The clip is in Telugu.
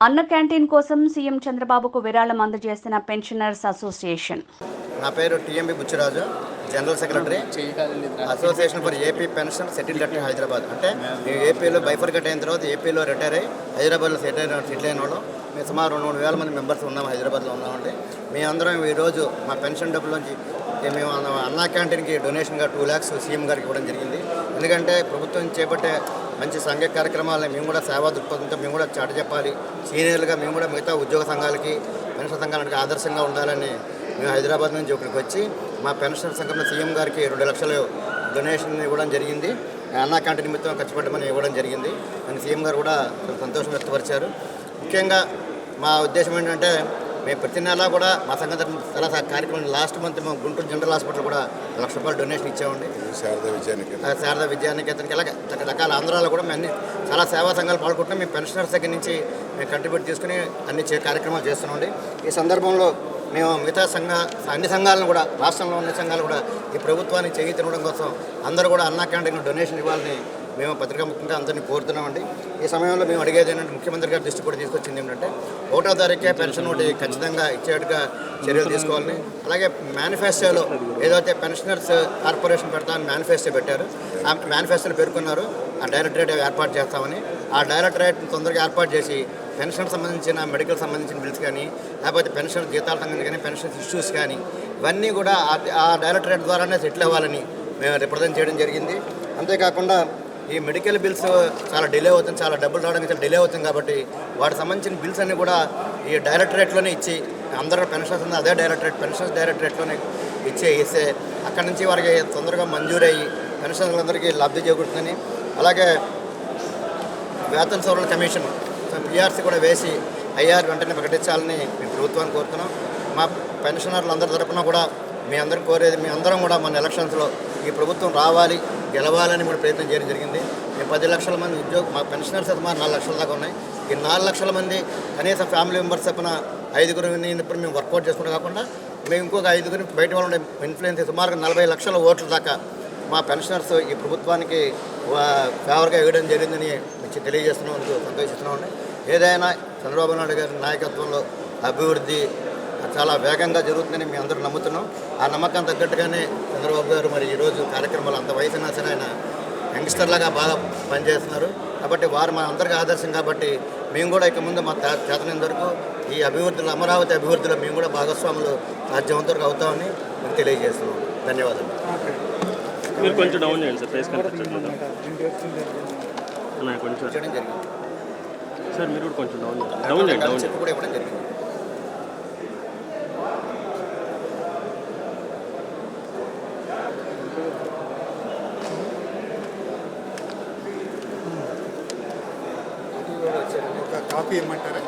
అన్న క్యాంటీన్ కోసం సీఎం చంద్రబాబుకు విరాళం అందజేసిన పెన్షనర్స్ అసోసియేషన్. నా పేరు TMB Buchiraju, general secretary, association for AP pension settle at Hyderabad. అంటే మేము ఏపీలో బైఫర్గట్ అయిన తర్వాత ఏపీలో రిటైర్ అయ్యి హైదరాబాద్లో సెటిల్ అయిన వాళ్ళం. మేము సుమారు 2,000 మంది మెంబర్స్ ఉన్నాము, హైదరాబాద్లో ఉన్నామండి. మేమందరం ఈరోజు మా పెన్షన్ డబ్బులోంచి మేము అన్నా క్యాంటీన్కి డొనేషన్గా 2 lakhs సీఎం గారికి ఇవ్వడం జరిగింది. ఎందుకంటే ప్రభుత్వం చేపట్టే మంచి సంఘ కార్యక్రమాలను మేము కూడా సేవా దృక్పథంతో మేము కూడా చాటి చెప్పాలి. సీనియర్లుగా మేము కూడా మిగతా ఉద్యోగ సంఘాలకి, పెన్షన్ సంఘాలకి ఆదర్శంగా ఉండాలని మేము హైదరాబాద్ నుంచి ఇక్కడికి వచ్చి మా పెన్షన్ సంఘంలో సీఎం గారికి 2 లక్షలు డొనేషన్ ఇవ్వడం జరిగింది. అన్నా క్యాంటీన్ నిమిత్తం ఖర్చు పెట్టమని ఇవ్వడం జరిగింది. అని సీఎం గారు కూడా సంతోషం వ్యక్తపరిచారు. ముఖ్యంగా మా ఉద్దేశం ఏంటంటే మేము ప్రతి నెల కూడా మా సంఘం చాలా కార్యక్రమం లాస్ట్ మంత్ మేము గుంటూరు జనరల్ హాస్పిటల్ కూడా ₹1,00,000 డొనేషన్ ఇచ్చామండి. శారదా విద్యానికేతన్కి ఇలాగ రకరకాల ఆంధ్రాలో కూడా మేము అన్ని చాలా సేవా సంఘాలు పాల్గొంటున్నాం. మేము పెన్షనర్స్ దగ్గర నుంచి మేము కంట్రిబ్యూట్ చేసుకుని అన్ని కార్యక్రమాలు చేస్తున్నామండి. ఈ సందర్భంలో మేము మిగతా అన్ని సంఘాలను కూడా, రాష్ట్రంలో ఉన్న సంఘాలు కూడా ఈ ప్రభుత్వాన్ని చేయి తినడం కోసం అందరూ కూడా అన్నా క్యాంటీన్ డొనేషన్ ఇవ్వాలని మేము పత్రికాముఖంగా అందరినీ కోరుతున్నామండి. ఈ సమయంలో మేము అడిగేది ఏంటంటే, ముఖ్యమంత్రి గారి దృష్టి కూడా తీసుకొచ్చింది ఏంటంటే 1వ తారీఖే పెన్షన్ ఒకటి ఖచ్చితంగా ఇచ్చేట్టుగా చర్యలు తీసుకోవాలని, అలాగే మేనిఫెస్టోలో ఏదైతే పెన్షనర్స్ కార్పొరేషన్ పెడతామని మేనిఫెస్టో పెట్టారు, ఆ మేనిఫెస్టోలో పేర్కొన్నారు ఆ డైరెక్టరేట్ ఏర్పాటు చేస్తామని. ఆ డైరెక్టరేట్ తొందరగా ఏర్పాటు చేసి పెన్షన్ సంబంధించిన, మెడికల్ సంబంధించిన బిల్స్ కానీ, లేకపోతే పెన్షన్ జీతాల సంబంధించి కానీ, పెన్షన్ ఇష్యూస్ కానీ ఇవన్నీ కూడా ఆ డైరెక్టరేట్ ద్వారానే సెటిల్ అవ్వాలని మేము రిప్రజెంట్ చేయడం జరిగింది. అంతేకాకుండా ఈ మెడికల్ బిల్స్ చాలా డిలే అవుతుంది, చాలా డబ్బులు రావడానికి చాలా డిలే అవుతుంది. కాబట్టి వాటికి సంబంధించిన బిల్స్ అన్నీ కూడా ఈ డైరెక్టరేట్లోనే ఇచ్చి, అందరూ పెన్షన్స్ ఉంది అదే పెన్షన్స్ డైరెక్టరేట్లోనే ఇస్తే అక్కడి నుంచి వారికి తొందరగా మంజూరయ్యి పెన్షన్లందరికీ లబ్ధి చేకూరుతుందని, అలాగే వేతన సవరణ కమిషన్ పిఆర్సీ కూడా వేసి ఐఆర్ వెంటనే ప్రకటించాలని మేము ప్రభుత్వాన్ని కోరుతున్నాం. మా పెన్షనర్లు అందరి తరపున కూడా మీ అందరం కోరేది, మీ అందరం కూడా మన ఎలక్షన్స్లో ఈ ప్రభుత్వం రావాలి, గెలవాలని కూడా ప్రయత్నం చేయడం జరిగింది. మేము 10 లక్షల మంది మా పెన్షనర్స్ సుమారు 4 లక్షల దాకా ఉన్నాయి. ఈ 4 లక్షల మంది కనీసం ఫ్యామిలీ మెంబర్స్ తప్పున 5గురిని ఇప్పుడు మేము వర్కౌట్ చేసుకుంటూ కాకుండా మేము ఇంకొక 5గురిని బయట వాళ్ళు ఇన్ఫ్లుయెన్స్ సుమారుగా 40 లక్షల ఓట్ల దాకా మా పెన్షనర్స్ ఈ ప్రభుత్వానికి ఫేవర్గా ఇవ్వడం జరిగిందని తెలియజేస్తున్నందుకు సంతోషిస్తున్నామండి. ఏదైనా చంద్రబాబు నాయుడు గారి నాయకత్వంలో అభివృద్ధి చాలా వేగంగా జరుగుతుందని మేము అందరూ నమ్ముతున్నాం. ఆ నమ్మకం తగ్గట్టుగానే చంద్రబాబు గారు మరి ఈరోజు కార్యక్రమాలు అంత వయసున సరే ఆయన యంగ్స్టర్లాగా బాగా పనిచేస్తున్నారు. కాబట్టి వారు మా అందరికీ ఆదర్శం. కాబట్టి మేము కూడా ఇక ముందు మా చేతనంత వరకు ఈ అభివృద్ధిలో, అమరావతి అభివృద్ధిలో మేము కూడా భాగస్వాములు సాధ్యమంత వరకు అవుతామని మేము తెలియజేస్తున్నాం. ధన్యవాదాలు. మీరు కొంచెం డౌన్ చేయండి సార్, ప్లేస్ కొంచెం చేయడం జరిగింది సార్. మీరు కూడా కొంచెం డౌన్ చేయండి. చెప్పు కూడా ఇవ్వడం జరిగింది. కాపీ ఇమ్మంటారా?